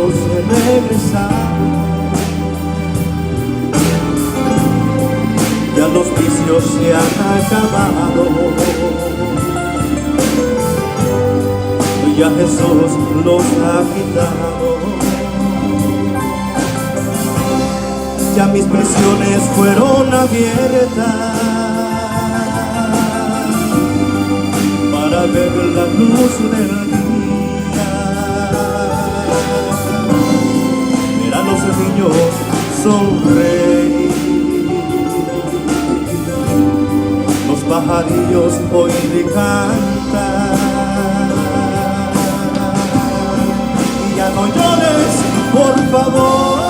precios he regresado, ya los vicios se han acabado, ya Jesús los ha quitado. Ya mis prisiones fueron abiertas para ver la luz del día. Ver a los niños sonreír, los pajarillos hoy me cantan. Y ya no llores, por favor.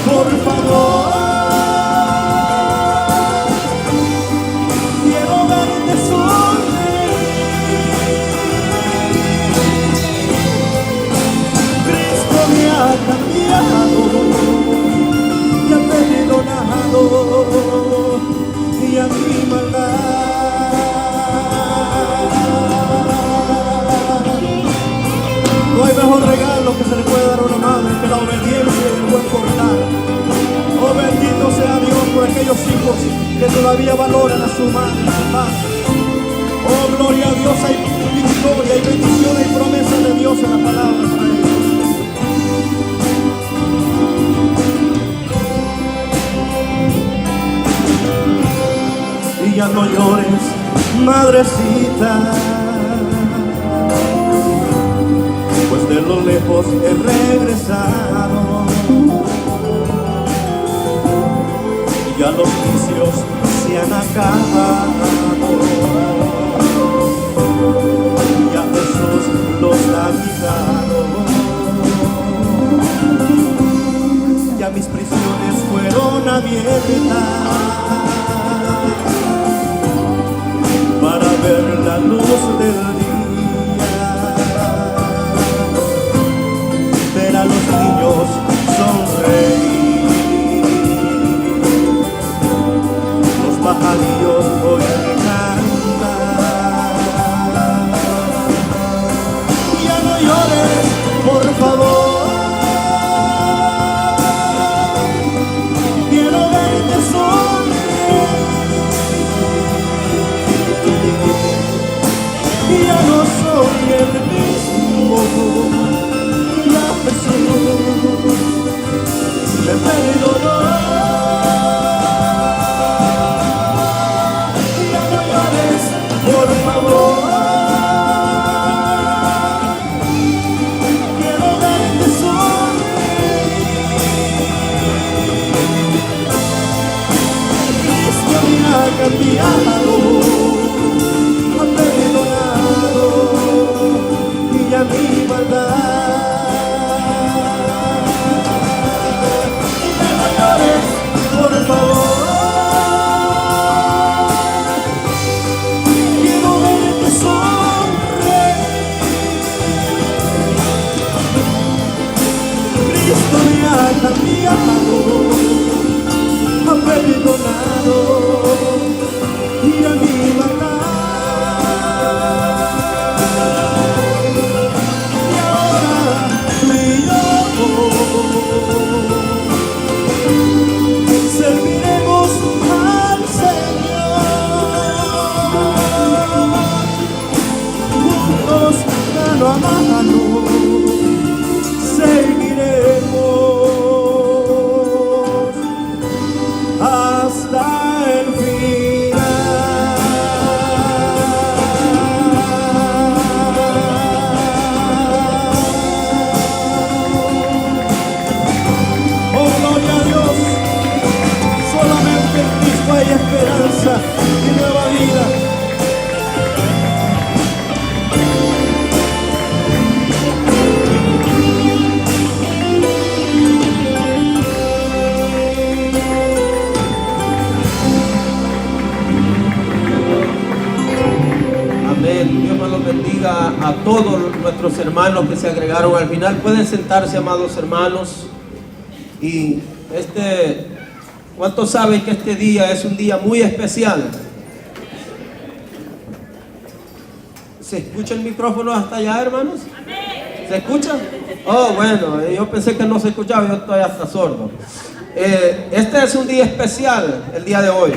Por favor, quiero verte sonreír. Cristo me ha cambiado, me ha perdonado y a mi maldad. No hay mejor regalo que se le puede dar a una madre que la obediencia y el buen portar. Oh, bendito sea Dios por aquellos hijos que todavía valoran a su madre y su padre. Oh, gloria a Dios, hay victoria, hay bendición y promesa de Dios en la palabra para ellos. Y ya no llores, madrecita, pues de lo lejos he regresado. Ya los vicios se han acabado, ya Jesús los ha quitado. Ya mis prisiones fueron abiertas para ver la luz del día. Ver a los niños sonreír, pajarillos hoy me cantan. Ya no llores, por favor, quiero verte sonreír. Ya no soy el mismo, ya Jesús me perdonó. Por favor, quiero verte sonreír. Cristo me ha cambiado, ha perdonado bendiga a todos nuestros hermanos que se agregaron al final. Pueden sentarse, amados hermanos. Y ¿cuántos saben que este día es un día muy especial? ¿Se escucha el micrófono hasta allá, hermanos? ¿Se escucha? Oh, bueno, yo pensé que no se escuchaba, yo estoy hasta sordo. Este es un día especial, el día de hoy.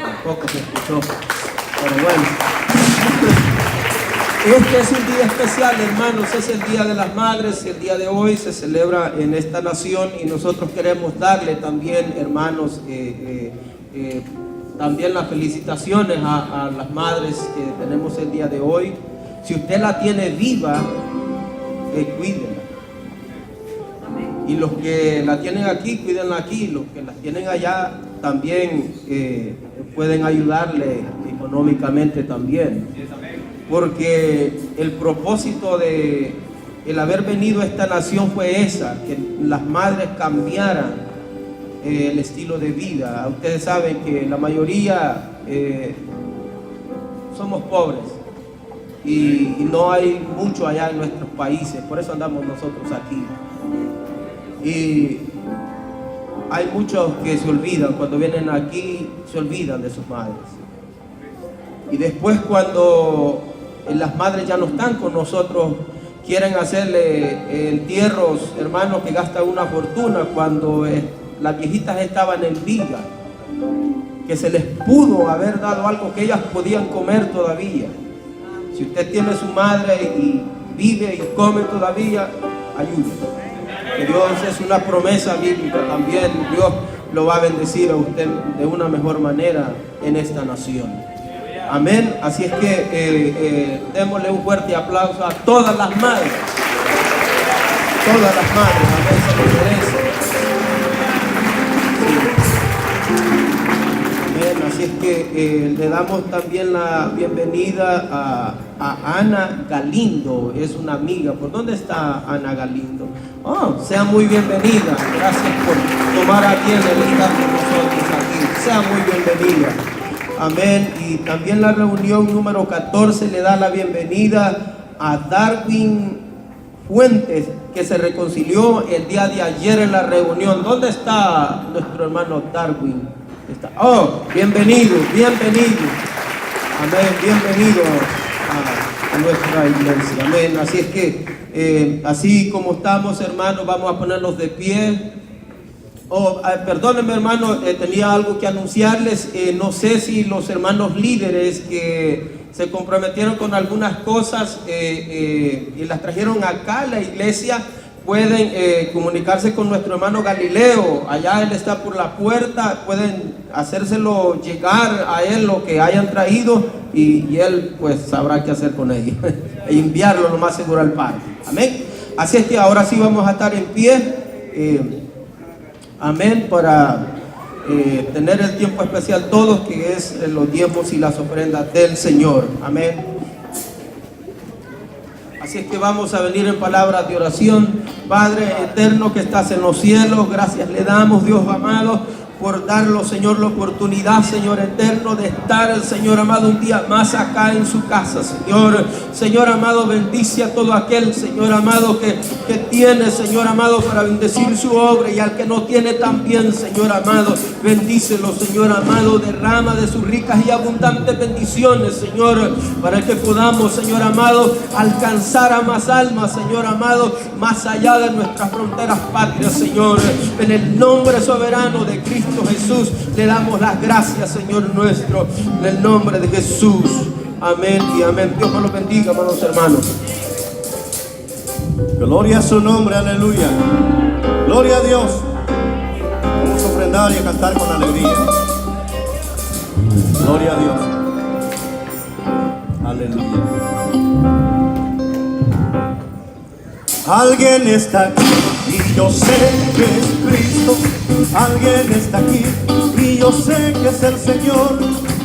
Tampoco se escuchó, pero bueno. Este es un día especial, hermanos, es el Día de las Madres. El día de hoy se celebra en esta nación y nosotros queremos darle también, hermanos, también las felicitaciones a las madres que tenemos el día de hoy. Si usted la tiene viva, cuídenla. Y los que la tienen aquí, cuídenla aquí. Los que la tienen allá también pueden ayudarle económicamente también. Porque el propósito de el haber venido a esta nación fue esa, que las madres cambiaran el estilo de vida. Ustedes saben que la mayoría somos pobres y no hay mucho allá en nuestros países, por eso andamos nosotros aquí. Y hay muchos que se olvidan, cuando vienen aquí se olvidan de sus madres. Y después cuando las madres ya no están con nosotros, quieren hacerle entierros, hermanos, que gastan una fortuna, cuando las viejitas estaban en vida, que se les pudo haber dado algo que ellas podían comer todavía. Si usted tiene su madre y vive y come todavía, ayúdele. Que Dios es una promesa bíblica también. Dios lo va a bendecir a usted de una mejor manera en esta nación. Amén. Así es que démosle un fuerte aplauso a todas las madres. Todas las madres, amén, se lo merecen. Amén. Así es que le damos también la bienvenida a Ana Galindo. Es una amiga. ¿Por dónde está Ana Galindo? Oh, sea muy bienvenida. Gracias por tomar a bien el estar con nosotros aquí. Sea muy bienvenida. Amén. Y también la reunión número 14 le da la bienvenida a Darwin Fuentes, que se reconcilió el día de ayer en la reunión. ¿Dónde está nuestro hermano Darwin? Oh, bienvenido, bienvenido. Amén, bienvenido a nuestra iglesia. Amén. Así es que, así como estamos, hermanos, vamos a ponernos de pie. Perdónenme, hermano, tenía algo que anunciarles. No sé si los hermanos líderes que se comprometieron con algunas cosas y las trajeron acá a la iglesia, pueden comunicarse con nuestro hermano Galileo. Allá él está por la puerta, pueden hacérselo llegar a él lo que hayan traído y él pues sabrá qué hacer con ello e enviarlo lo más seguro al Padre. Amén. Así es que ahora sí vamos a estar en pie. Amén, para tener el tiempo especial todos, que es los diezmos y las ofrendas del Señor. Amén. Así es que vamos a venir en palabras de oración. Padre eterno que estás en los cielos, gracias le damos, Dios amado, por darnos, Señor, la oportunidad, Señor eterno, de estar, Señor amado, un día más acá en su casa, Señor. Señor amado, bendice a todo aquel, Señor amado, que tiene, Señor amado, para bendecir su obra, y al que no tiene también, Señor amado, bendícelo, Señor amado, derrama de sus ricas y abundantes bendiciones, Señor, para que podamos, Señor amado, alcanzar a más almas, Señor amado, más allá de nuestras fronteras patrias, Señor. En el nombre soberano de Cristo Jesús le damos las gracias, Señor nuestro, en el nombre de Jesús. Amén y amén. Dios me los bendiga, amados hermanos. Gloria a su nombre, aleluya. Gloria a Dios. Vamos a ofrendar y a cantar con alegría. Gloria a Dios. Aleluya. Alguien está aquí y yo sé que es Cristo. Alguien está aquí y yo sé que es el Señor.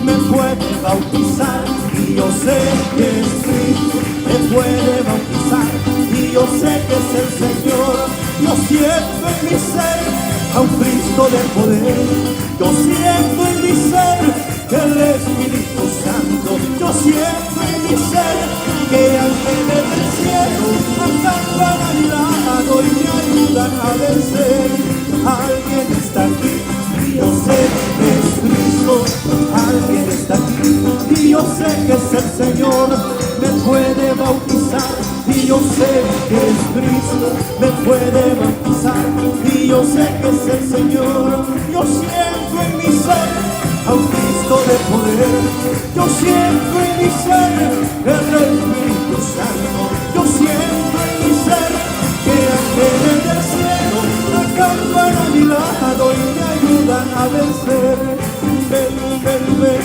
Me puede bautizar y yo sé que es Cristo. Me puede bautizar y yo sé que es el Señor. Yo siento en mi ser a un Cristo de poder. Yo siento en mi ser el Espíritu Santo. Yo siento en mi ser Señor me puede bautizar, y yo sé que es Cristo, me puede bautizar, y yo sé que es el Señor. Yo siento en mi ser a un Cristo de poder, yo siento en mi ser el Espíritu Santo, yo siento en mi ser que ángeles del cielo acampan a mi lado y me ayudan a vencer. Ven, ven, ven,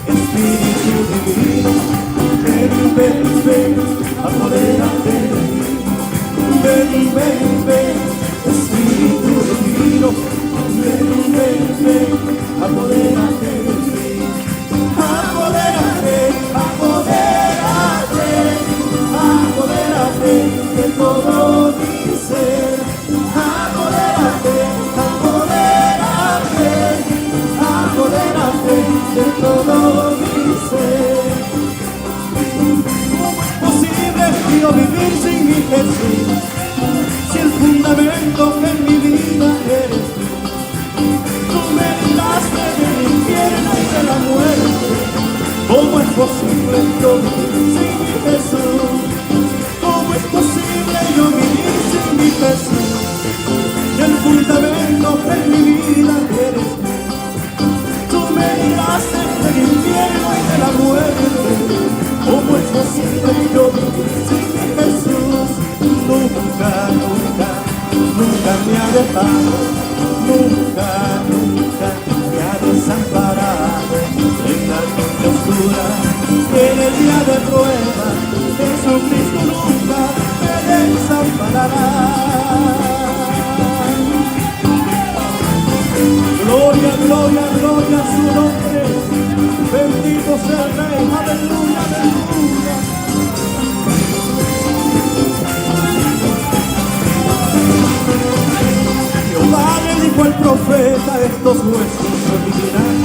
Espíritu divino, ven, ven, ven, apodérate de mí. Ven, ven, ven, Espíritu divino, ven, ven, ven, apodérate de mí. Apodérate, apodérate, apodérate de todo mi ser. Apodérate, apodérate, apodérate de todo mi ser. ¿Cómo es posible yo vivir sin mi Jesús? Si el fundamento en mi vida eres tú. Tú me libraste del infierno y de la muerte. ¿Cómo es posible yo vivir sin mi Jesús? ¿Cómo es posible yo vivir sin mi Jesús? Si el fundamento en mi vida eres tú. Tú me libraste del infierno y de la muerte. ¿Cómo es posible yo vivir sin mi Jesús? Nunca, nunca, nunca me ha dejado, nunca, nunca me ha desamparado. En la noche oscura, en el día de prueba, Jesucristo nunca me desamparará. Gloria, gloria, gloria a su nombre. Bendito sea el Rey. Aleluya, aleluya. Jehová le dijo al profeta, estos huesos vivirán.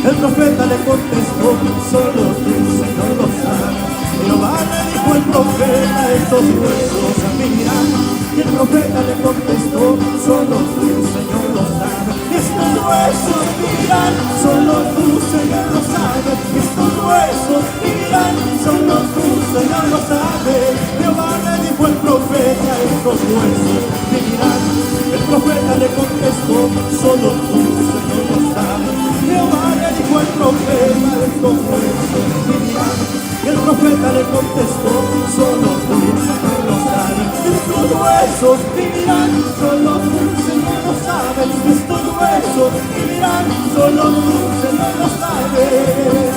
El profeta le contestó, solo tú, Señor, lo sabes. Jehová le dijo al profeta, estos huesos vivirán. Y el profeta le contestó, solo tú, Señor, lo sabes. Estos huesos vivirán, solo tú, Señor, lo sabes. Estos huesos vivirán, solo tú, Señor, lo sabes. Jehová le dijo al profeta, estos huesos vivirán. El profeta le contestó, solo tú, Señor, lo sabes. Jehová le dijo al profeta, estos huesos vivirán. Y el profeta le contestó, solo tú, Señor, lo sabes. Estos huesos vivirán, solo tú, Señor, lo sabes. Estos huesos vivirán, solo tú, Señor, lo sabes.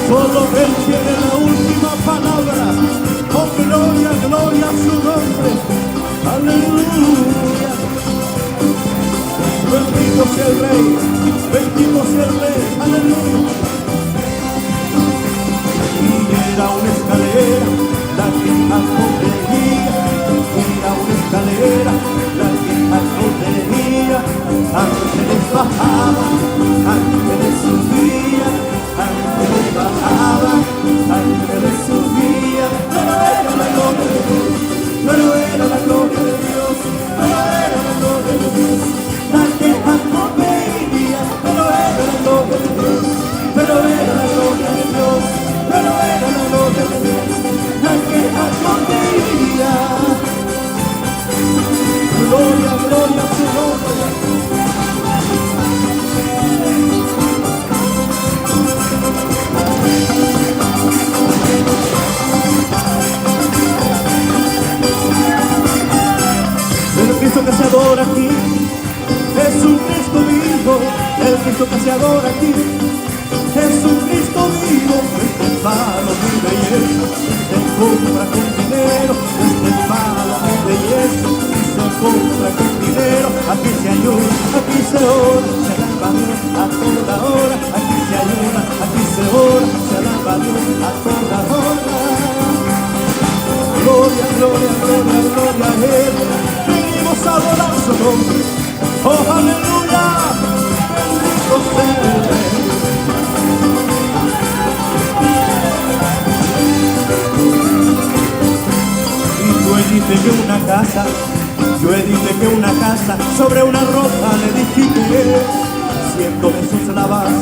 Solo Él tiene la última palabra. Oh, gloria, gloria a su nombre. Aleluya. Bendito sea el Rey, bendito sea el Rey. Aleluya. Y era una escalera la que acompañía, era una escalera la que acompañía. Ángeles bajaban, ángeles subían, ángeles bajaban, ángeles subían. Pero era la gloria de Dios, pero era la gloria de Dios, pero era la gloria de Dios. La que acompañía, pero era la gloria de Dios, pero era la gloria de Dios, pero era la gloria de Dios. La que acompañía. Gloria, gloria a su nombre. El Cristo que se adora aquí es un Cristo vivo. El Cristo que se adora aquí es un Cristo vivo. Este palo mi belleza se compra con dinero. Este palo mi belleza se compra con dinero. Aquí se ayuda, aquí se ora, se alaba a Dios a toda hora. Aquí se ayuda, aquí se ora, se alaba a Dios a toda hora. Gloria, gloria, gloria, gloria a Él. Venimos a adorar su nombre. Oh, aleluya. Bendito sea el Rey. yo edifiqué una casa sobre una roca le edifiqué. 100 pesos la base,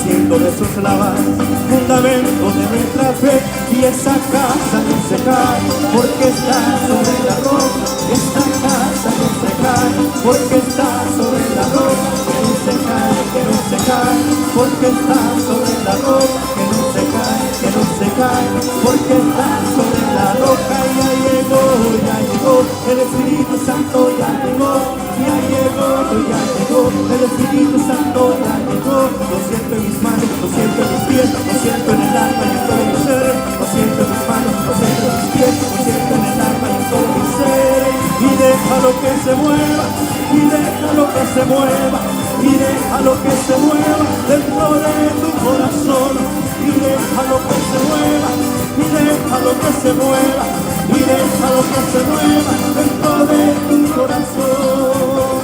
100 sobre eso es la base, fundamento de nuestra fe, y esa casa no se cae, porque está sobre la roca, esta casa no se cae, porque está sobre la roca, que no se cae, que no se cae, porque está sobre la roca, que no se cae, que no se cae, porque está sobre la roca. Ya llegó, el Espíritu Santo ya llegó, ya llegó, el Espíritu Santo ya llegó. Lo siento en mis manos, lo siento en mis pies, lo siento en el alma y en todo mi ser, lo siento en mis manos, lo siento en mis pies, lo siento en el alma y en todo mi ser. Y déjalo que se mueva, y déjalo que se mueva, y déjalo que se mueva dentro de tu corazón, y déjalo que se mueva, y déjalo que se mueva, y déjalo que se mueva dentro de tu corazón.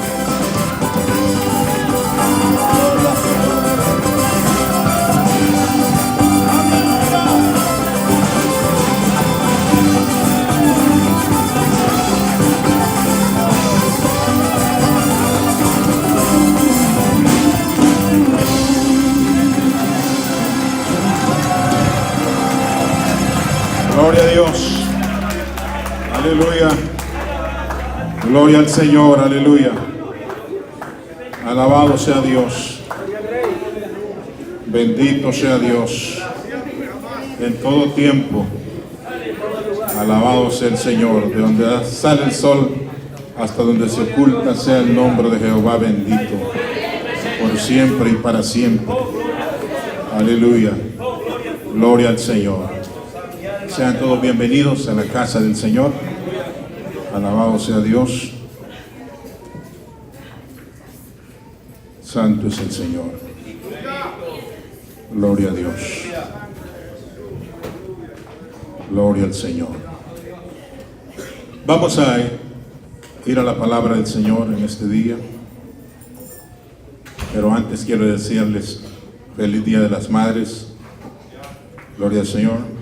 Gloria al Señor. Gloria a Dios. Aleluya. Gloria al Señor. Aleluya. Alabado sea Dios. Bendito sea Dios. En todo tiempo. Alabado sea el Señor. De donde sale el sol hasta donde se oculta sea el nombre de Jehová bendito. Por siempre y para siempre. Aleluya. Gloria al Señor. Sean todos bienvenidos a la casa del Señor. Alabado sea Dios. Santo es el Señor. Gloria a Dios. Gloria al Señor. Vamos a ir a la palabra del Señor en este día. Pero antes quiero decirles feliz Día de las Madres. Gloria al Señor.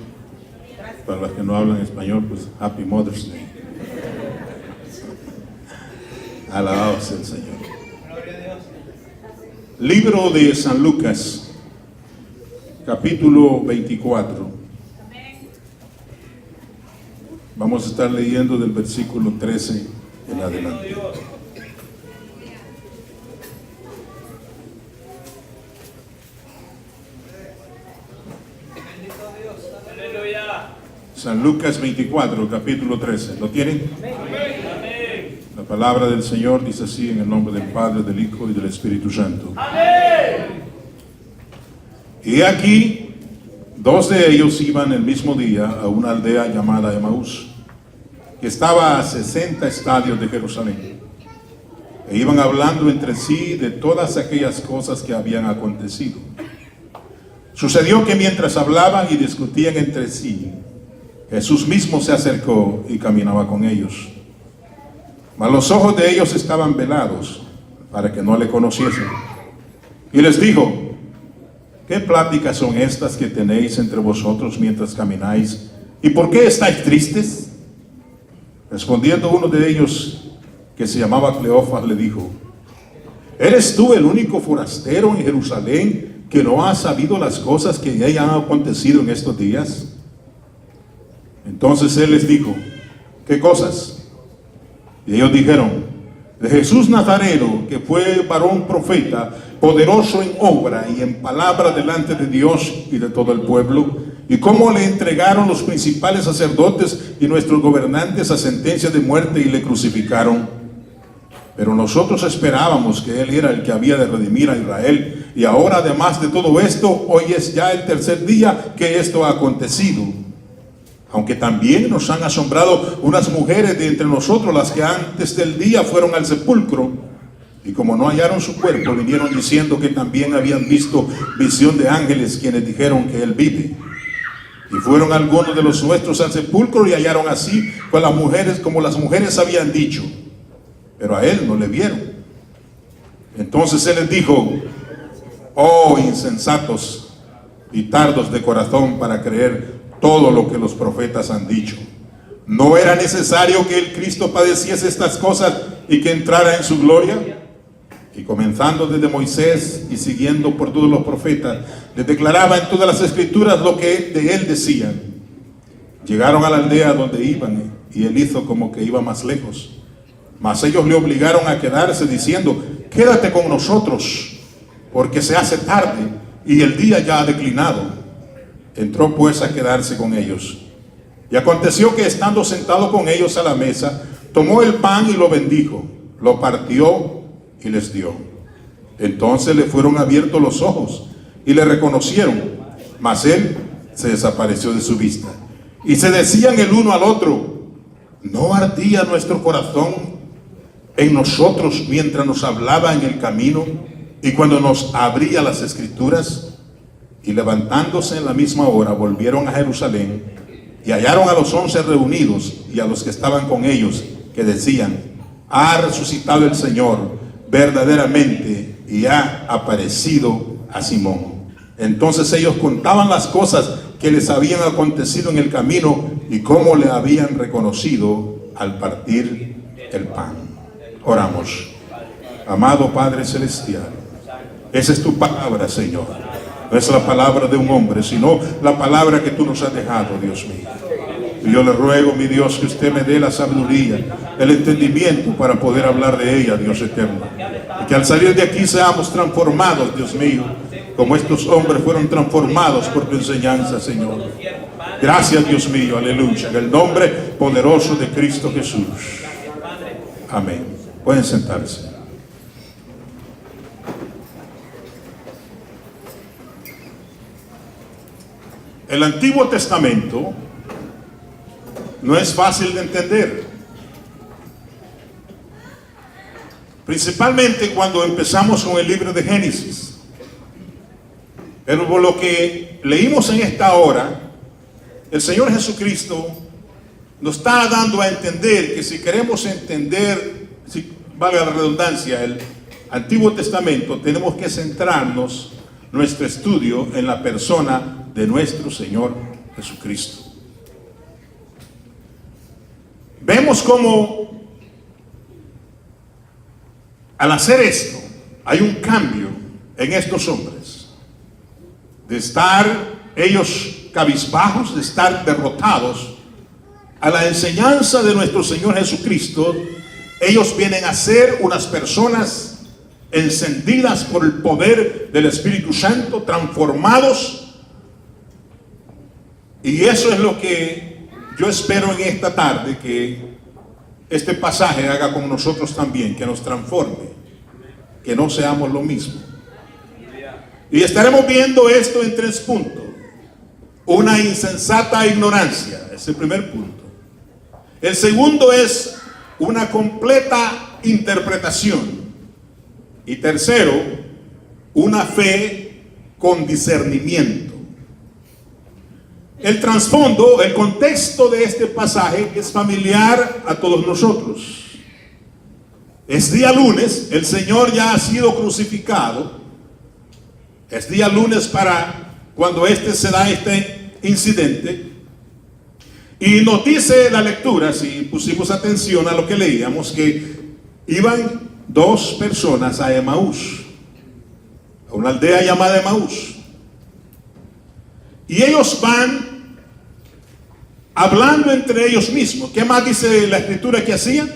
Para los que no hablan español, pues Happy Mother's Day. Alabado sea el Señor. Libro de San Lucas, capítulo 24. Vamos a estar leyendo del versículo 13 en adelante. San Lucas 24, capítulo 13. ¿Lo tienen? Amén. La palabra del Señor dice así en el nombre del Padre, del Hijo y del Espíritu Santo. Amén. Y aquí, dos de ellos iban el mismo día a una aldea llamada Emaús, que estaba a 60 estadios de Jerusalén. E iban hablando entre sí de todas aquellas cosas que habían acontecido. Sucedió que mientras hablaban y discutían entre sí, Jesús mismo se acercó y caminaba con ellos. Mas los ojos de ellos estaban velados para que no le conociesen. Y les dijo: ¿qué pláticas son estas que tenéis entre vosotros mientras camináis? ¿Y por qué estáis tristes? Respondiendo uno de ellos, que se llamaba Cleofas, le dijo: ¿eres tú el único forastero en Jerusalén que no ha sabido las cosas que ya han acontecido en estos días? Entonces él les dijo: ¿qué cosas? Y ellos dijeron: de Jesús Nazareno, que fue varón profeta, poderoso en obra y en palabra delante de Dios y de todo el pueblo, y cómo le entregaron los principales sacerdotes y nuestros gobernantes a sentencia de muerte y le crucificaron. Pero nosotros esperábamos que él era el que había de redimir a Israel, y ahora, además de todo esto, hoy es ya el tercer día que esto ha acontecido. Aunque también nos han asombrado unas mujeres de entre nosotros, las que antes del día fueron al sepulcro, y como no hallaron su cuerpo, vinieron diciendo que también habían visto visión de ángeles, quienes dijeron que él vive. Y fueron algunos de los nuestros al sepulcro y hallaron así con las mujeres, como las mujeres habían dicho, pero a él no le vieron. Entonces él les dijo: oh insensatos y tardos de corazón para creer todo lo que los profetas han dicho. ¿No era necesario que el Cristo padeciese estas cosas y que entrara en su gloria? y comenzando desde Moisés y siguiendo por todos los profetas, les declaraba en todas las escrituras lo que de él decían. Llegaron a la aldea donde iban y él hizo como que iba más lejos. Mas ellos le obligaron a quedarse diciendo: quédate con nosotros, porque se hace tarde y el día ya ha declinado. Entró pues a quedarse con ellos. Y aconteció que estando sentado con ellos a la mesa, tomó el pan y lo bendijo, lo partió y les dio. Entonces le fueron abiertos los ojos y le reconocieron, mas él se desapareció de su vista. Y se decían el uno al otro: ¿no ardía nuestro corazón en nosotros mientras nos hablaba en el camino y cuando nos abría las escrituras? Y levantándose en la misma hora volvieron a Jerusalén y hallaron a los 11 reunidos y a los que estaban con ellos, que decían: ha resucitado el Señor verdaderamente y ha aparecido a Simón. Entonces ellos contaban las cosas que les habían acontecido en el camino y cómo le habían reconocido al partir el pan. Oramos. Amado Padre Celestial, esa es tu palabra, Señor. No es la palabra de un hombre, sino la palabra que tú nos has dejado, Dios mío. Y yo le ruego, mi Dios, que usted me dé la sabiduría, el entendimiento para poder hablar de ella, Dios eterno. Y que al salir de aquí seamos transformados, Dios mío, como estos hombres fueron transformados por tu enseñanza, Señor. Gracias, Dios mío, aleluya. En el nombre poderoso de Cristo Jesús. Amén. Pueden sentarse. El Antiguo Testamento no es fácil de entender, principalmente cuando empezamos con el libro de Génesis. Pero por lo que leímos en esta hora, el Señor Jesucristo nos está dando a entender que si queremos entender, si valga la redundancia, el Antiguo Testamento, tenemos que centrarnos nuestro estudio en la persona de nuestro Señor Jesucristo. Vemos cómo al hacer esto hay un cambio en estos hombres, de estar ellos cabizbajos, de estar derrotados, a la enseñanza de nuestro Señor Jesucristo. Ellos vienen a ser unas personas encendidas por el poder del Espíritu Santo, transformados. Y eso es lo que yo espero en esta tarde, que este pasaje haga con nosotros también, que nos transforme, que no seamos lo mismo. Y estaremos viendo esto en 3 puntos. Una insensata ignorancia, es el primer punto. El segundo es una completa interpretación. Y tercero, una fe con discernimiento. El trasfondo, el contexto de este pasaje es familiar a todos nosotros. Es día lunes, el Señor ya ha sido crucificado. Es día lunes para cuando se da este incidente. Y nos dice la lectura, si pusimos atención a lo que leíamos, que iban 2 personas a Emaús, a una aldea llamada Emaús. Y ellos van hablando entre ellos mismos. ¿Qué más dice la escritura que hacían?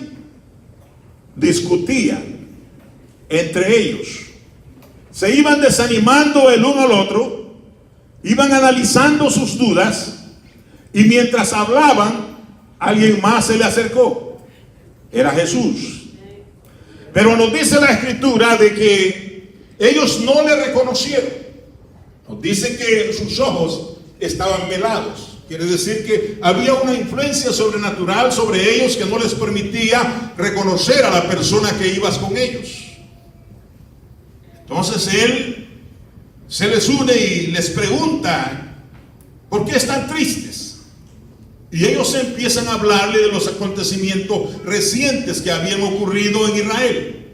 Discutían entre ellos. Se iban desanimando el uno al otro, iban analizando sus dudas, y mientras hablaban, alguien más se le acercó. Era Jesús. Pero nos dice la escritura de que ellos no le reconocieron. Nos dice que sus ojos estaban velados. Quiere decir que había una influencia sobrenatural sobre ellos que no les permitía reconocer a la persona que ibas con ellos. Entonces él se les une y les pregunta: ¿por qué están tristes? Y ellos empiezan a hablarle de los acontecimientos recientes que habían ocurrido en Israel.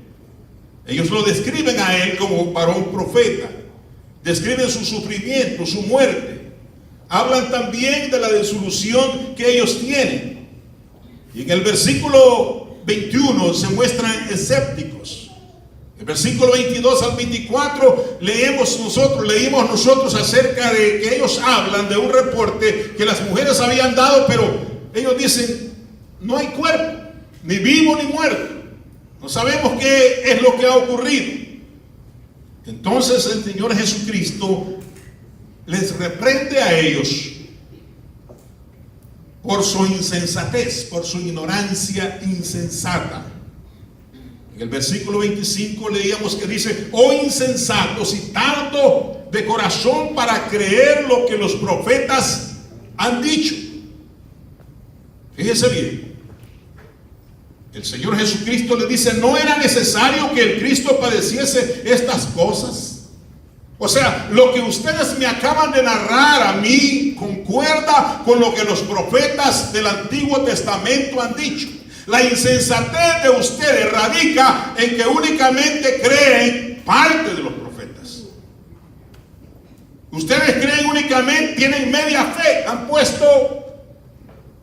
Ellos lo describen a él como varón profeta. Describen su sufrimiento, su muerte. Hablan también de la desilusión que ellos tienen. Y en el versículo 21 se muestran escépticos. El versículo 22 al 24 leímos nosotros acerca de que ellos hablan de un reporte que las mujeres habían dado, pero ellos dicen, no hay cuerpo, ni vivo ni muerto. No sabemos qué es lo que ha ocurrido. Entonces el Señor Jesucristo les reprende a ellos por su insensatez, por su ignorancia insensata. En el versículo 25 leíamos que dice, oh insensatos y tardo de corazón para creer lo que los profetas han dicho. Fíjese bien, el Señor Jesucristo le dice, ¿no era necesario que el Cristo padeciese estas cosas? O sea, lo que ustedes me acaban de narrar a mí concuerda con lo que los profetas del Antiguo Testamento han dicho. La insensatez de ustedes radica en que únicamente creen parte de los profetas. Ustedes creen únicamente, tienen media fe, han puesto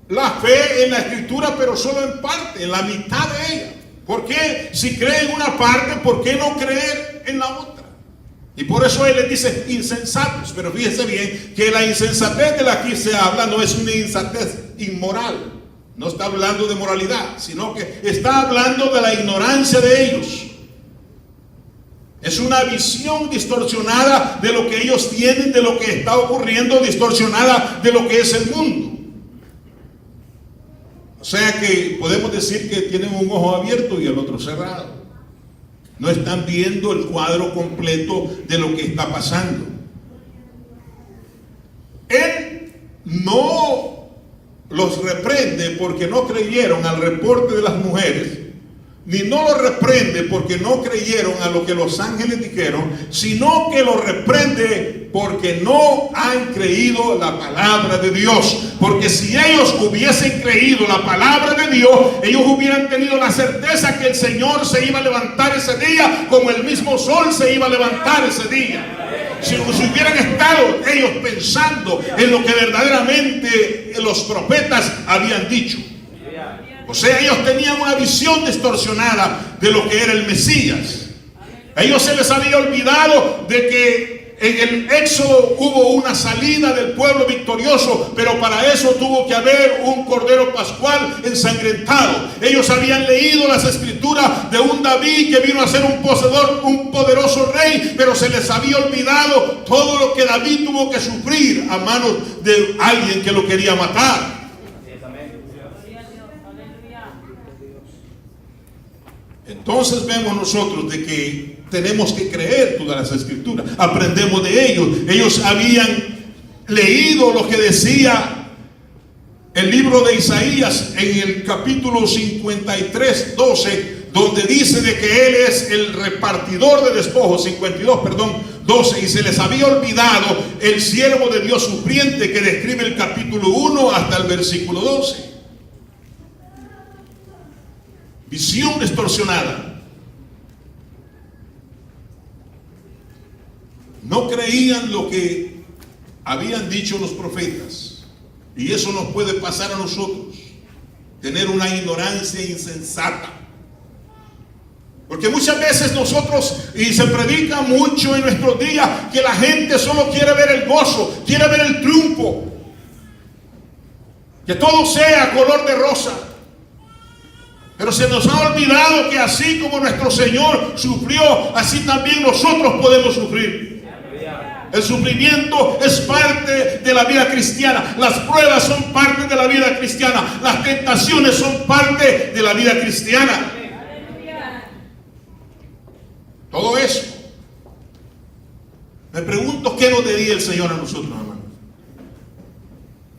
la fe en la Escritura, pero solo en parte, en la mitad de ella. ¿Por qué? Si creen una parte, ¿por qué no creer en la otra? Y por eso él les dice insensatos. Pero fíjense bien que la insensatez de la que se habla no es una insensatez inmoral. No está hablando de moralidad, sino que está hablando de la ignorancia de ellos. Es una visión distorsionada de lo que ellos tienen, de lo que está ocurriendo, distorsionada de lo que es el mundo. O sea que podemos decir que tienen un ojo abierto y el otro cerrado. No están viendo el cuadro completo de lo que está pasando. Él no los reprende porque no creyeron al reporte de las mujeres, ni no los reprende porque no creyeron a lo que los ángeles dijeron, sino que los reprende porque no han creído la palabra de Dios. Porque si ellos hubiesen creído la palabra de Dios, ellos hubieran tenido la certeza que el Señor se iba a levantar ese día, como el mismo sol se iba a levantar ese día. Si hubieran estado ellos pensando en lo que verdaderamente los profetas habían dicho. O sea, ellos tenían una visión distorsionada de lo que era el Mesías. A ellos se les había olvidado de que en el Éxodo hubo una salida del pueblo victorioso, pero para eso tuvo que haber un cordero pascual ensangrentado. Ellos habían leído las escrituras de un David que vino a ser un poseedor, un poderoso rey, pero se les había olvidado todo lo que David tuvo que sufrir a manos de alguien que lo quería matar. Entonces vemos nosotros de que tenemos que creer todas las escrituras. Aprendemos de ellos. Ellos habían leído lo que decía el libro de Isaías en el capítulo 53, 12, donde dice de que él es el repartidor de despojos, 52, perdón, 12, y se les había olvidado el siervo de Dios sufriente que describe el capítulo 1 hasta el versículo 12. Visión distorsionada. No creían lo que habían dicho los profetas. Y eso nos puede pasar a nosotros. Tener una ignorancia insensata. Porque muchas veces nosotros, y se predica mucho en nuestros días, que la gente solo quiere ver el gozo, quiere ver el triunfo. Que todo sea color de rosa. Pero se nos ha olvidado que así como nuestro Señor sufrió, así también nosotros podemos sufrir. El sufrimiento es parte de la vida cristiana. Las pruebas son parte de la vida cristiana. Las tentaciones son parte de la vida cristiana. Todo eso. Me pregunto qué nos diría el Señor a nosotros, hermanos.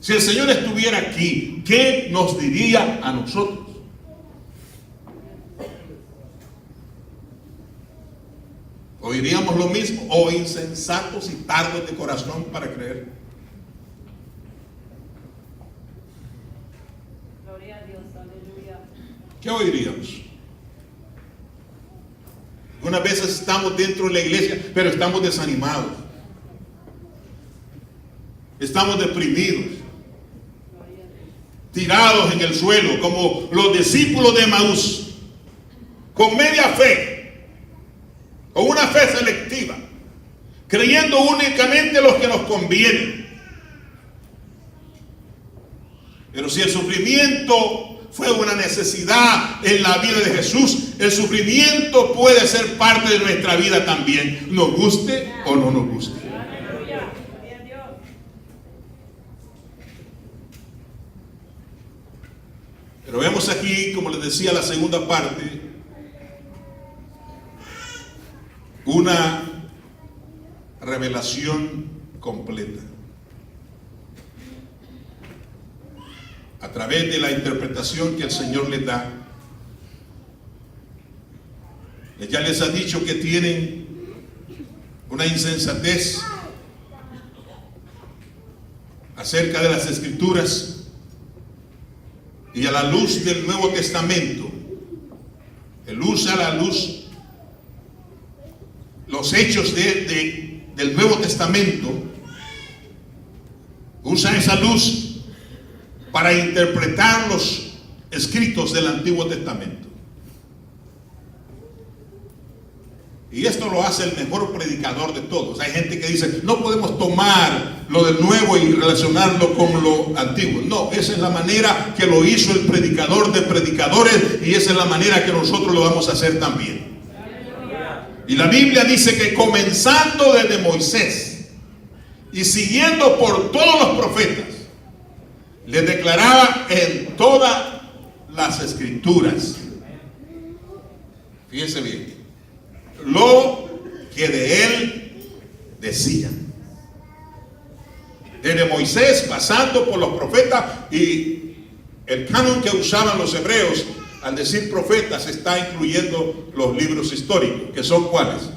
Si el Señor estuviera aquí, ¿qué nos diría a nosotros? ¿Oiríamos lo mismo? ¿O insensatos y tardos de corazón para creer? Gloria a Dios, aleluya. ¿Qué oiríamos? Unas veces estamos dentro de la iglesia, pero estamos desanimados. Estamos deprimidos. Tirados en el suelo, como los discípulos de Emaús, con media fe. con una fe selectiva, creyendo únicamente los que nos convienen. Pero si el sufrimiento fue una necesidad en la vida de Jesús, el sufrimiento puede ser parte de nuestra vida también, nos guste o no nos guste. Pero vemos aquí, como les decía, la segunda parte, una revelación completa. A través de la interpretación que el Señor les da. Ya les ha dicho que tienen una insensatez acerca de las Escrituras, y a la luz del Nuevo Testamento, Él usa a la luz los hechos del Nuevo Testamento, usa esa luz para interpretar los escritos del Antiguo Testamento. Y esto lo hace el mejor predicador de todos. Hay gente que dice, no podemos tomar lo del nuevo y relacionarlo con lo antiguo. No, esa es la manera que lo hizo el predicador de predicadores, y esa es la manera que nosotros lo vamos a hacer también. Y la Biblia dice que comenzando desde Moisés y siguiendo por todos los profetas, les declaraba en todas las Escrituras, fíjense bien, lo que de él decían. Desde Moisés, pasando por los profetas, y el canon que usaban los hebreos al decir profetas está incluyendo los libros históricos, que son ¿cuáles?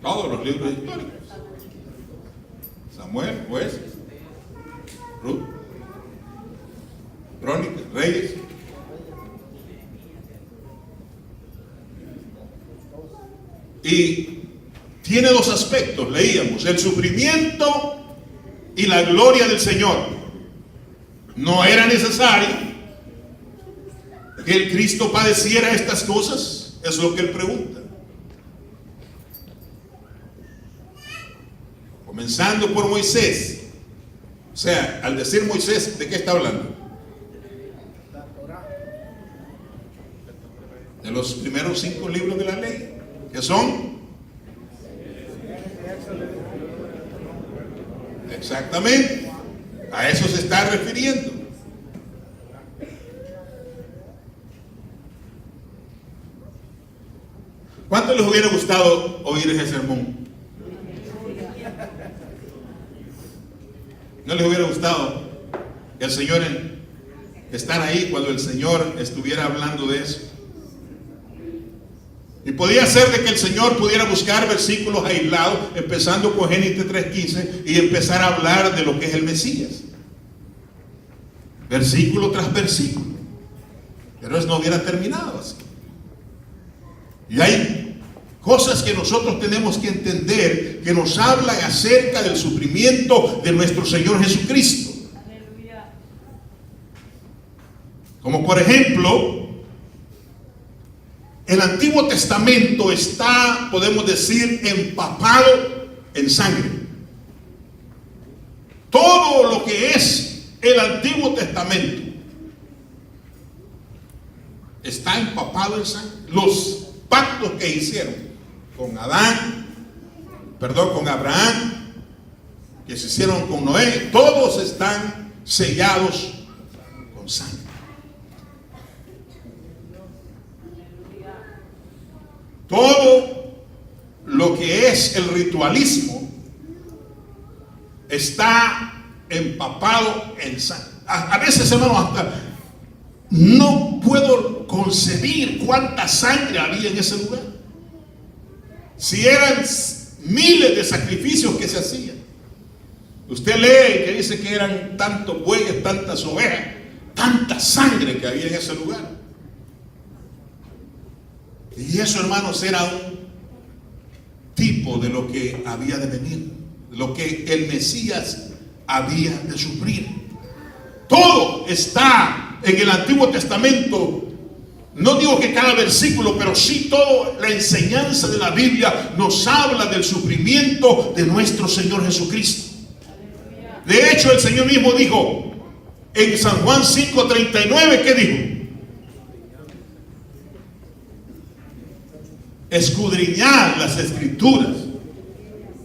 Todos los libros históricos. Samuel, Jueces, Ruth, Crónicas, Reyes. Y tiene dos aspectos, leíamos, el sufrimiento y la gloria del Señor. ¿No era necesario que el Cristo padeciera estas cosas? Es lo que él pregunta. Comenzando por Moisés. O sea, al decir Moisés, ¿de qué está hablando? De los primeros 5 libros de la ley, que son exactamente, a eso se está refiriendo. ¿Cuánto les hubiera gustado oír ese sermón? ¿No les hubiera gustado que el Señor estar ahí cuando el Señor estuviera hablando de eso? Y podía ser de que el Señor pudiera buscar versículos aislados, empezando con Génesis 3:15, y empezar a hablar de lo que es el Mesías, versículo tras versículo. Pero eso no hubiera terminado así. Y hay cosas que nosotros tenemos que entender, que nos hablan acerca del sufrimiento de nuestro Señor Jesucristo. Como por ejemplo, el Antiguo Testamento está, podemos decir, empapado en sangre. Todo lo que es el Antiguo Testamento está empapado en sangre. Los pactos que hicieron con con Abraham, que se hicieron con Noé, todos están sellados con sangre. Todo lo que es el ritualismo está empapado en sangre. A veces, hermanos, hasta no puedo concebir cuánta sangre había en ese lugar. Si eran miles de sacrificios que se hacían. Usted lee que dice que eran tantos bueyes, tantas ovejas, tanta sangre que había en ese lugar. Y eso, hermanos, era un tipo de lo que había de venir, lo que el Mesías había de sufrir. Todo está en el Antiguo Testamento. No digo que cada versículo, pero sí toda la enseñanza de la Biblia nos habla del sufrimiento de nuestro Señor Jesucristo. De hecho, el Señor mismo dijo en San Juan 5:39, ¿qué dijo? Escudriñad las Escrituras.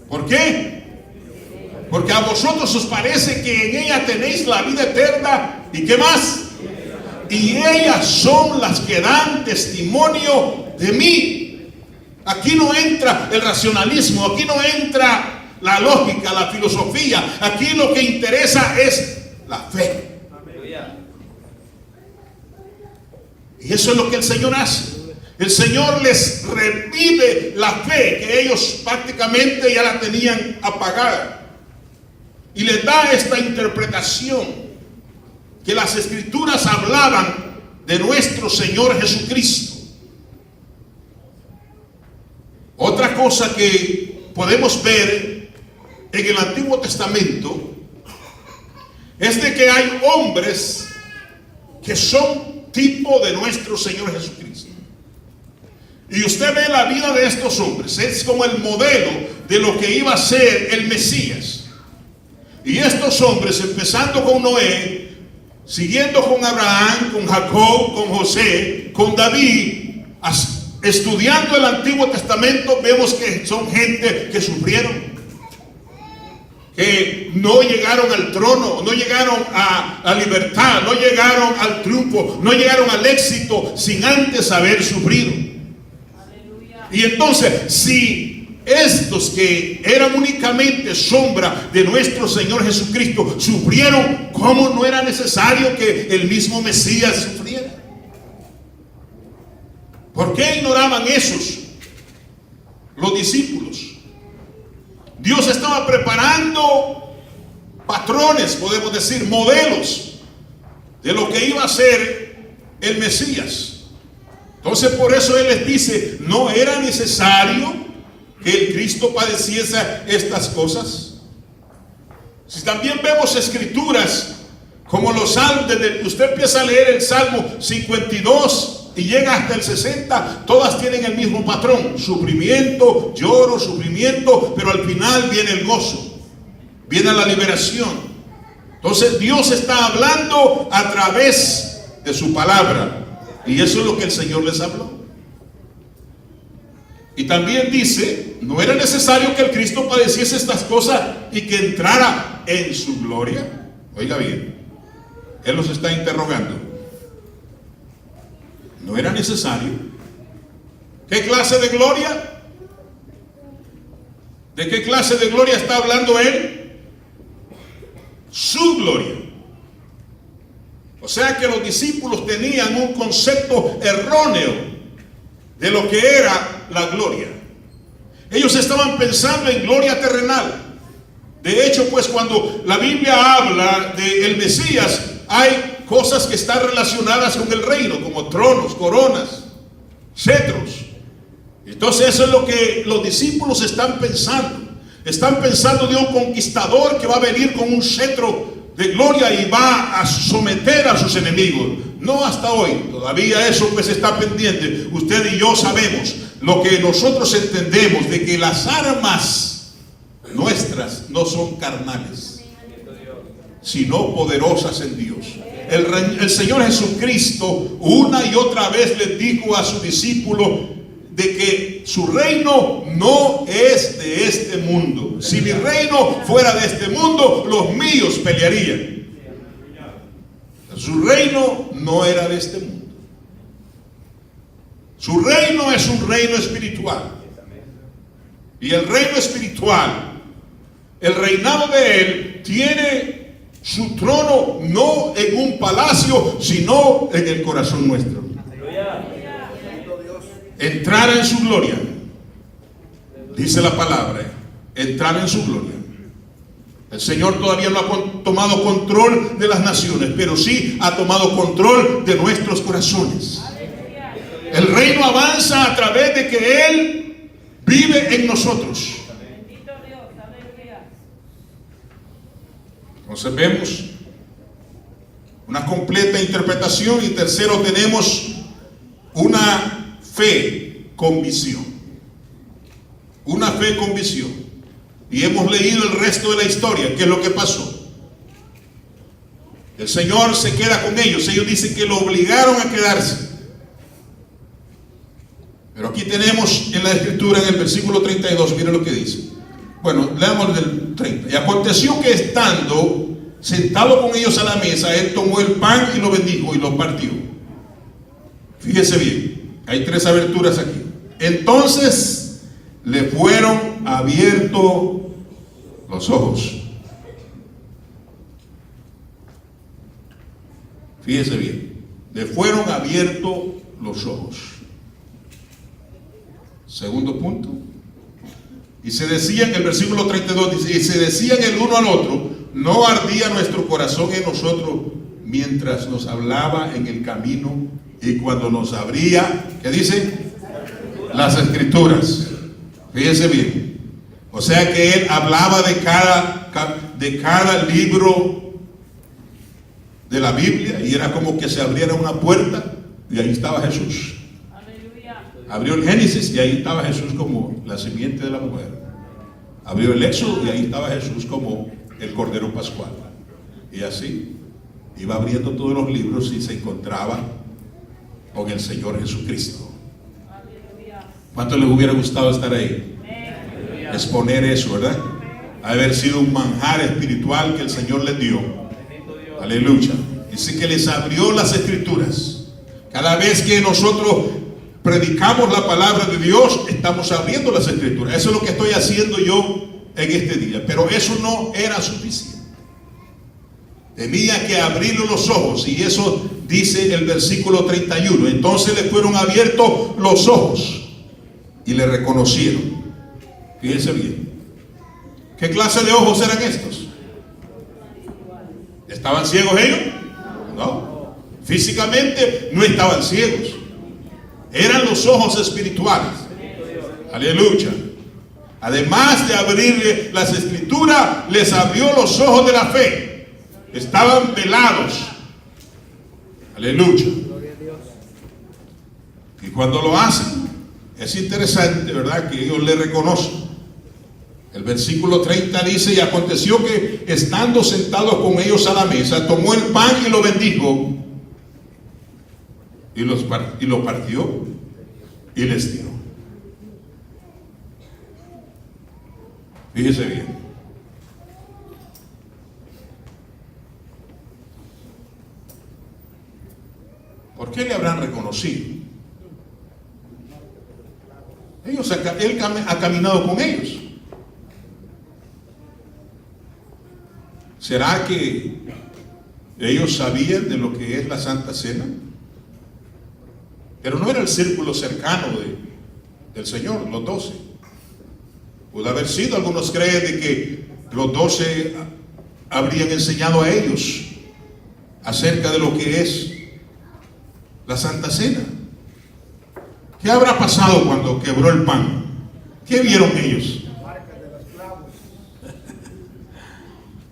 ¿Por qué? Porque a vosotros os parece que en ella tenéis la vida eterna. ¿Y qué más? Y ellas son las que dan testimonio de mí. Aquí no entra el racionalismo, aquí no entra la lógica, la filosofía. Aquí lo que interesa es la fe. Y eso es lo que el Señor hace. El Señor les revive la fe que ellos prácticamente ya la tenían apagada. Y les da esta interpretación, que las Escrituras hablaban de nuestro Señor Jesucristo. Otra cosa que podemos ver en el Antiguo Testamento es de que hay hombres que son tipo de nuestro Señor Jesucristo. Y usted ve la vida de estos hombres, es como el modelo de lo que iba a ser el Mesías. Y estos hombres, empezando con Noé, siguiendo con Abraham, con Jacob, con José, con David, estudiando el Antiguo Testamento, vemos que son gente que sufrieron, que no llegaron al trono, no llegaron a la libertad, no llegaron al triunfo, no llegaron al éxito sin antes haber sufrido. Y entonces, si estos que eran únicamente sombra de nuestro Señor Jesucristo sufrieron, ¿cómo no era necesario que el mismo Mesías sufriera? ¿Por qué ignoraban esos? Los discípulos. Dios estaba preparando patrones, podemos decir, modelos de lo que iba a ser el Mesías. Entonces por eso Él les dice, no era necesario que el Cristo padeciese estas cosas. Si también vemos escrituras como los salmos, usted empieza a leer el Salmo 52 y llega hasta el 60, todas tienen el mismo patrón: sufrimiento, lloro, sufrimiento, pero al final viene el gozo, viene la liberación. Entonces Dios está hablando a través de su palabra, y eso es lo que el Señor les habló. Y también dice, no era necesario que el Cristo padeciese estas cosas y que entrara en su gloria. Oiga bien, Él los está interrogando. No era necesario. ¿Qué clase de gloria? ¿De qué clase de gloria está hablando Él? Su gloria. O sea que los discípulos tenían un concepto erróneo de lo que era la gloria. Ellos estaban pensando en gloria terrenal. De hecho, pues cuando la Biblia habla del Mesías, hay cosas que están relacionadas con el reino, como tronos, coronas, cetros. Entonces eso es lo que los discípulos están pensando. Están pensando de un conquistador que va a venir con un cetro de gloria y va a someter a sus enemigos. No hasta hoy, todavía eso pues está pendiente. Usted y yo sabemos, lo que nosotros entendemos, de que las armas nuestras no son carnales, sino poderosas en Dios. El Señor Jesucristo una y otra vez les dijo a sus discípulos de que su reino no es de este mundo. Si mi reino fuera de este mundo, los míos pelearían. Su reino no era de este mundo. Su reino es un reino espiritual. Y el reino espiritual, el reinado de Él, tiene su trono no en un palacio, sino en el corazón nuestro. Entrar en su gloria, dice la palabra, entrar en su gloria. El Señor todavía no ha tomado control de las naciones, pero sí ha tomado control de nuestros corazones. El reino avanza a través de que Él vive en nosotros. Entonces vemos una completa interpretación. Y tercero, tenemos una fe con visión. Una fe con visión. Y hemos leído el resto de la historia. ¿Qué es lo que pasó? El Señor se queda con ellos. Ellos dicen que lo obligaron a quedarse. Pero aquí tenemos en la escritura, en el versículo 32, miren lo que dice. Bueno, leamos del 30. Y aconteció que estando sentado con ellos a la mesa, él tomó el pan y lo bendijo y lo partió. Fíjese bien, hay tres aberturas aquí. Entonces le fueron abiertos los ojos. Fíjese bien, le fueron abiertos los ojos. Segundo punto. Y se decían, el versículo 32 dice, y se decían el uno al otro, no ardía nuestro corazón en nosotros mientras nos hablaba en el camino y cuando nos abría, ¿qué dice? Las escrituras. Fíjense bien. O sea que él hablaba de cada libro de la Biblia y era como que se abriera una puerta y ahí estaba Jesús. Abrió el Génesis y ahí estaba Jesús como la simiente de la mujer. Abrió el Éxodo y ahí estaba Jesús como el Cordero Pascual. Y así iba abriendo todos los libros y se encontraba con el Señor Jesucristo. ¿Cuánto les hubiera gustado estar ahí? Exponer eso, ¿verdad? Haber sido un manjar espiritual que el Señor les dio. Aleluya. Dice que les abrió las escrituras. Cada vez que nosotros predicamos la palabra de Dios, estamos abriendo las escrituras. Eso es lo que estoy haciendo yo en este día. Pero eso no era suficiente. Tenía que abrirle los ojos. Y eso dice el versículo 31. Entonces le fueron abiertos los ojos y le reconocieron. Fíjense bien. ¿Qué clase de ojos eran estos? ¿Estaban ciegos ellos? No. Físicamente no estaban ciegos. Eran los ojos espirituales. Aleluya. Además de abrirle las escrituras, les abrió los ojos de la fe. Estaban velados. Aleluya. Y cuando lo hacen, es interesante, ¿verdad? Que ellos le reconocen. El versículo 30 dice, y aconteció que estando sentados con ellos a la mesa, tomó el pan y lo bendijo. Y lo partió y les dio. Fíjese bien. ¿Por qué le habrán reconocido? Él ha caminado con ellos. ¿Será que ellos sabían de lo que es la Santa Cena? Pero no era el círculo cercano del Señor, los 12. Pudo haber sido, algunos creen de que los 12 habrían enseñado a ellos acerca de lo que es la Santa Cena. ¿Qué habrá pasado cuando quebró el pan? ¿Qué vieron ellos?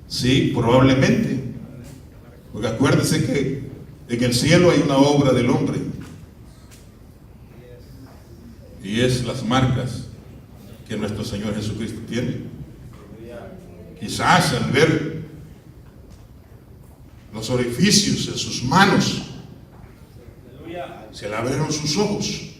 Sí, probablemente. Porque acuérdense que en el cielo hay una obra del hombre. Y es las marcas que nuestro Señor Jesucristo tiene. Quizás al ver los orificios en sus manos, se le abrieron sus ojos.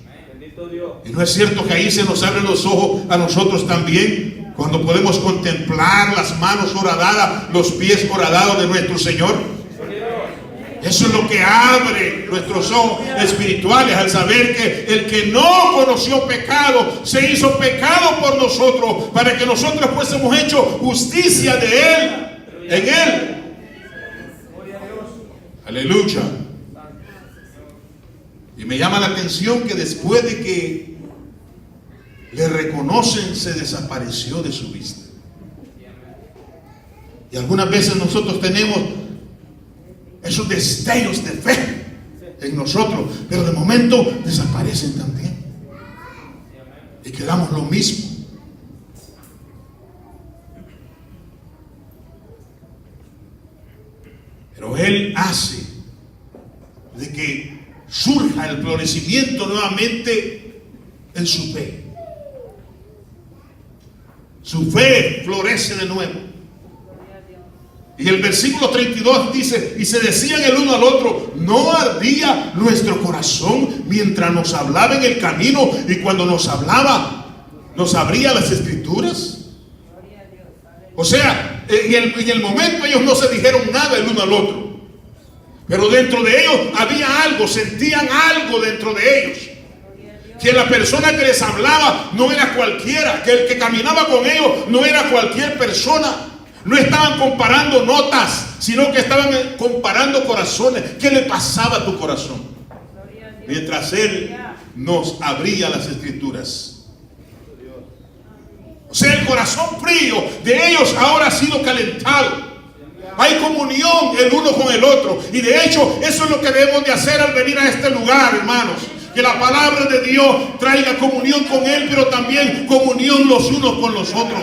Y no es cierto que ahí se nos abren los ojos a nosotros también, cuando podemos contemplar las manos horadadas, los pies horadados de nuestro Señor. Eso es lo que abre nuestros ojos espirituales, al saber que el que no conoció pecado se hizo pecado por nosotros, para que nosotros fuésemos hecho justicia de Él, en Él. Aleluya. Y me llama la atención que después de que le reconocen, se desapareció de su vista. Y algunas veces nosotros tenemos esos destellos de fe en nosotros, pero de momento desaparecen también. Y quedamos lo mismo. Pero Él hace surja el florecimiento nuevamente en su fe. Su fe florece de nuevo. Y el versículo 32 dice, y se decían el uno al otro, ¿no ardía nuestro corazón mientras nos hablaba en el camino y cuando nos hablaba, nos abría las escrituras? O sea, en el momento ellos no se dijeron nada el uno al otro, pero dentro de ellos había algo, sentían algo dentro de ellos. Que la persona que les hablaba no era cualquiera, que el que caminaba con ellos no era cualquier persona. No estaban comparando notas, sino que estaban comparando corazones. ¿Qué le pasaba a tu corazón? Mientras Él nos abría las escrituras. O sea, el corazón frío de ellos ahora ha sido calentado. Hay comunión el uno con el otro. Y de hecho, eso es lo que debemos de hacer al venir a este lugar, hermanos. Que la palabra de Dios traiga comunión con Él, pero también comunión los unos con los otros.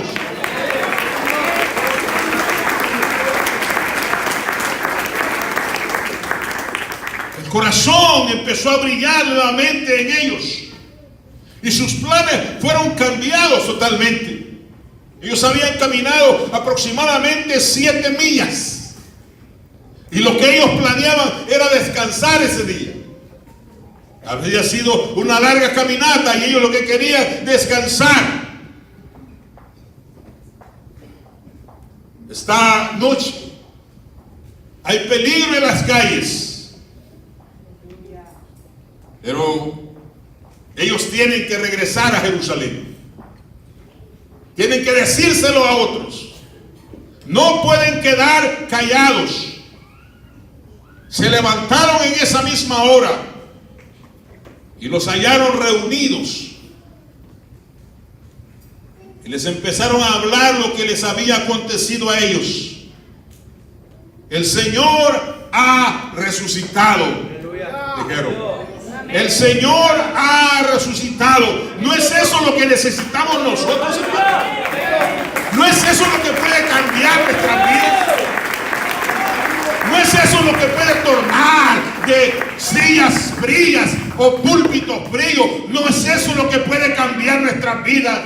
El corazón empezó a brillar nuevamente en ellos. Y sus planes fueron cambiados totalmente. Ellos habían caminado aproximadamente 7 millas. Y lo que ellos planeaban era descansar ese día. Había sido una larga caminata y ellos lo que querían descansar. Esta noche hay peligro en las calles, pero ellos tienen que regresar a Jerusalén. Tienen que decírselo a otros. No pueden quedar callados. Se levantaron en esa misma hora y los hallaron reunidos. Y les empezaron a hablar lo que les había acontecido a ellos. El Señor ha resucitado. Dijeron, el Señor ha resucitado. ¿No es eso lo que necesitamos nosotros, hermano? ¿No es eso lo que puede cambiar nuestra vida? ¿No es eso lo que puede tornar de sillas frías o púlpitos fríos? ¿No es eso lo que puede cambiar nuestras vidas?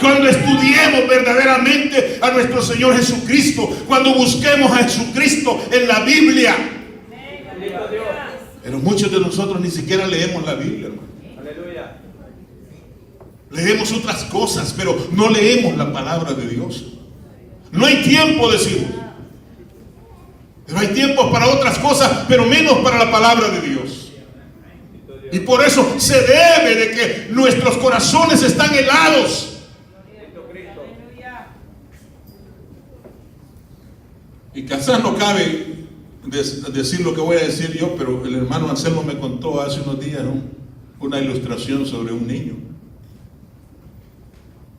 Cuando estudiemos verdaderamente a nuestro Señor Jesucristo, cuando busquemos a Jesucristo en la Biblia. Pero muchos de nosotros ni siquiera leemos la Biblia, hermano. Leemos otras cosas, pero no leemos la palabra de Dios. No hay tiempo, decimos. Pero hay tiempos para otras cosas, pero menos para la palabra de Dios. Y por eso se debe de que nuestros corazones están helados. Y quizás no cabe decir lo que voy a decir yo, pero el hermano Anselmo me contó hace unos días una ilustración sobre un niño.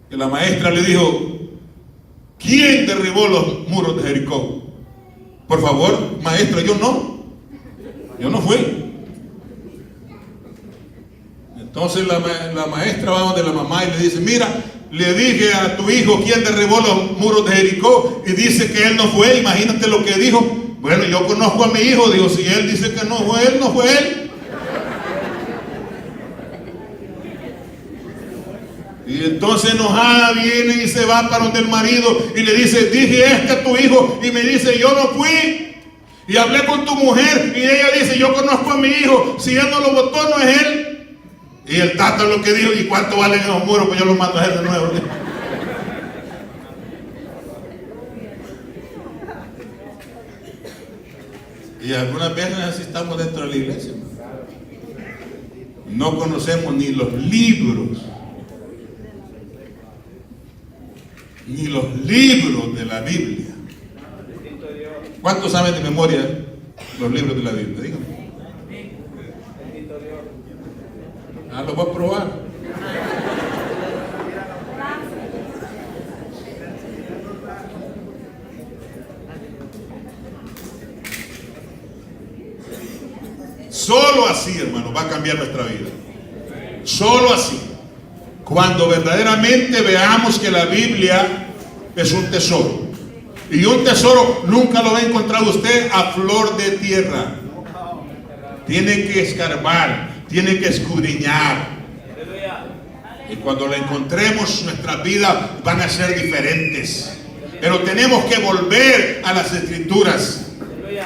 Que la maestra le dijo, ¿quién derribó los muros de Jericó? Por favor, maestra, yo no fui. Entonces la maestra va donde la mamá y le dice, mira, le dije a tu hijo quién derribó los muros de Jericó y dice que él no fue. Imagínate lo que dijo. Bueno, yo conozco a mi hijo, digo, si él dice que no fue él, no fue él. Y entonces enojada viene y se va para donde el marido y le dice, dije a tu hijo y me dice, yo no fui. Y hablé con tu mujer y ella dice, yo conozco a mi hijo, si él no lo votó, no es él. Y el tata lo que dijo, ¿y cuánto valen esos muros? Pues yo los mando a él de nuevo. Y algunas veces así estamos dentro de la iglesia. No conocemos ni los libros. Ni los libros de la Biblia. ¿Cuántos saben de memoria los libros de la Biblia? Díganme. Lo voy a probar. Solo así, hermano, va a cambiar nuestra vida. Solo así. Cuando verdaderamente veamos que la Biblia es un tesoro. Y un tesoro nunca lo va a encontrar usted a flor de tierra. tiene que escarbar, tiene que escudriñar. Y cuando lo encontremos, nuestras vidas van a ser diferentes. Pero tenemos que volver a las Escrituras.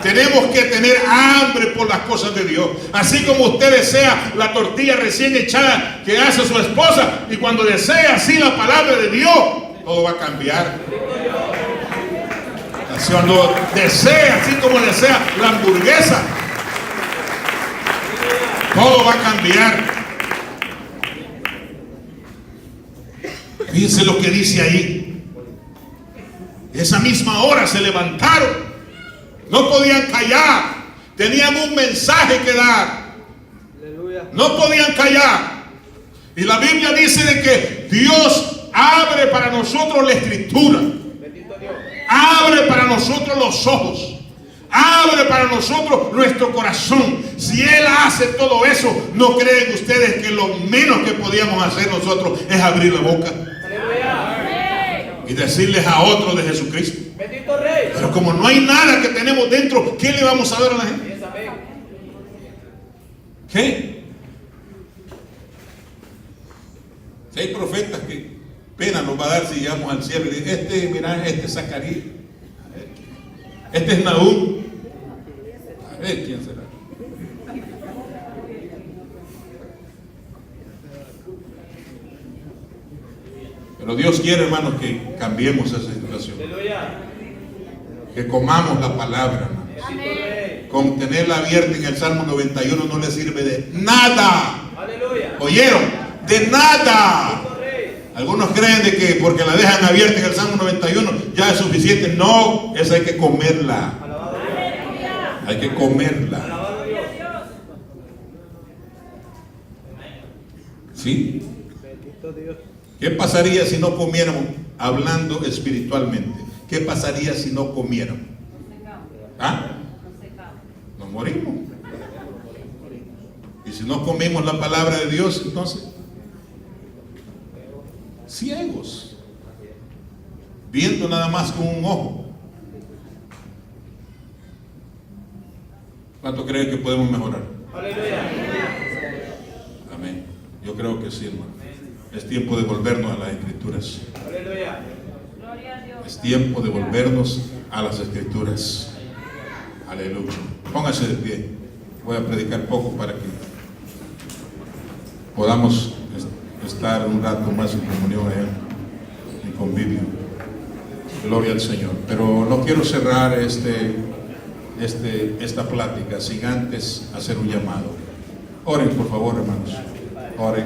Tenemos que tener hambre por las cosas de Dios. Así como usted desea la tortilla recién echada que hace su esposa, y cuando desea así la palabra de Dios, todo va a cambiar. Cuando desea, así como desea la hamburguesa, todo va a cambiar. Fíjense lo que dice ahí. Esa misma hora se levantaron. No podían callar. Tenían un mensaje que dar. No podían callar. Y la Biblia dice de que Dios abre para nosotros la Escritura. Abre para nosotros los ojos. Abre para nosotros nuestro corazón. Si Él hace todo eso, ¿no creen ustedes que lo menos que podíamos hacer nosotros es abrir la boca y decirles a otros de Jesucristo? Pero como no hay nada que tenemos dentro, ¿qué le vamos a dar a la gente? ¿Qué? Si hay profetas que pena nos va a dar si llegamos al cielo y dicen, mira, este es Zacarías, este es Nahum, a ver quién será. Pero Dios quiere, hermanos, que cambiemos esa situación. Que comamos la palabra, hermanos. Con tenerla abierta en el Salmo 91 no le sirve de nada. ¿Oyeron? De nada. Algunos creen de que porque la dejan abierta en el Salmo 91 ya es suficiente. No, esa hay que comerla. Hay que comerla. ¿Sí? ¿Qué pasaría si no comiéramos hablando espiritualmente? ¿Qué pasaría si no comiéramos? ¿Ah? Nos morimos. Y si no comimos la palabra de Dios, entonces ciegos, viendo nada más con un ojo. ¿Cuánto creen que podemos mejorar? Amén. Yo creo que sí, hermano. Es tiempo de volvernos a las Escrituras. Es tiempo de volvernos a las Escrituras. Aleluya. Póngase de pie. Voy a predicar poco para que podamos estar un rato más en comunión en convivio. Gloria al Señor. Pero no quiero cerrar esta plática sin antes hacer un llamado. Oren, por favor, hermanos. Oren.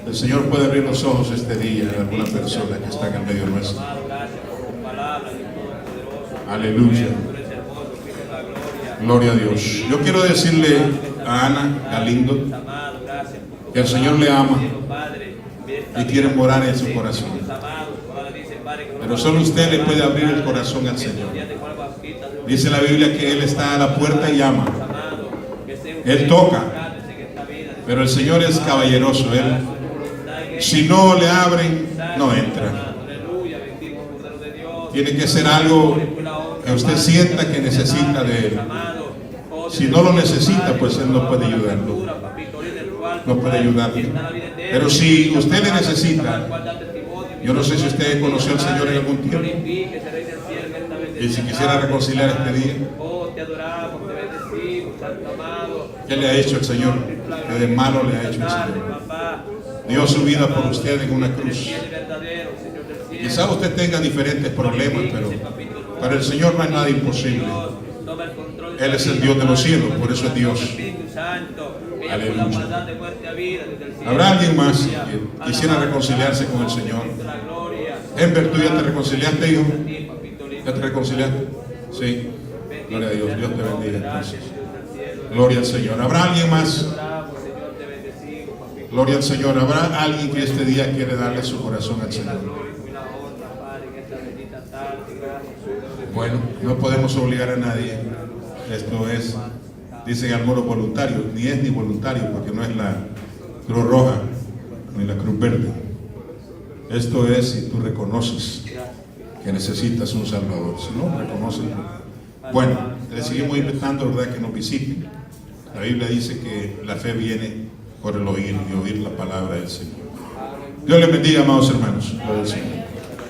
El Señor puede abrir los ojos este día de alguna persona que está en el medio nuestro. Aleluya. Gloria a Dios. Yo quiero decirle a Ana Galindo que el Señor le ama y quiere morar en su corazón. Pero solo usted le puede abrir el corazón al Señor. Dice la Biblia que Él está a la puerta y llama. Él toca. Pero el Señor es caballeroso. Él, si no le abren, no entra. Tiene que ser algo que usted sienta que necesita de Él. Si no lo necesita, pues Él no puede ayudarlo. No puede ayudarlo. Pero si usted le necesita, yo no sé si usted conoció al Señor en algún tiempo, y si quisiera reconciliar este día, ¿qué le ha hecho el Señor? ¿Qué de malo le ha hecho el Señor? Dio su vida por usted en una cruz. Quizá usted tenga diferentes problemas, pero para el Señor no hay nada imposible. Él es el Dios de los cielos, por eso es Dios. Aleluya. ¿Habrá alguien más que quisiera reconciliarse con el Señor? Ember, ¿tú ya te reconciliaste, hijo? ¿Ya te reconciliaste? Sí. Gloria a Dios. Dios te bendiga entonces. Gloria al Señor. ¿Habrá alguien más? Gloria al Señor. ¿Habrá alguien que este día quiere darle su corazón al Señor? Bueno, no podemos obligar a nadie. Esto es, dicen algunos voluntarios, ni es ni voluntario porque no es la Cruz Roja ni la Cruz Verde. Esto es si tú reconoces que necesitas un Salvador. Si no reconoces, bueno, le seguimos invitando, ¿verdad?, que nos visiten La Biblia dice que la fe viene por el oír y oír la palabra del Señor. Dios les bendiga, amados hermanos.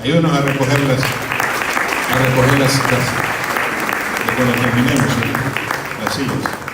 Ayúdenos a recoger las cuando terminemos las sillas.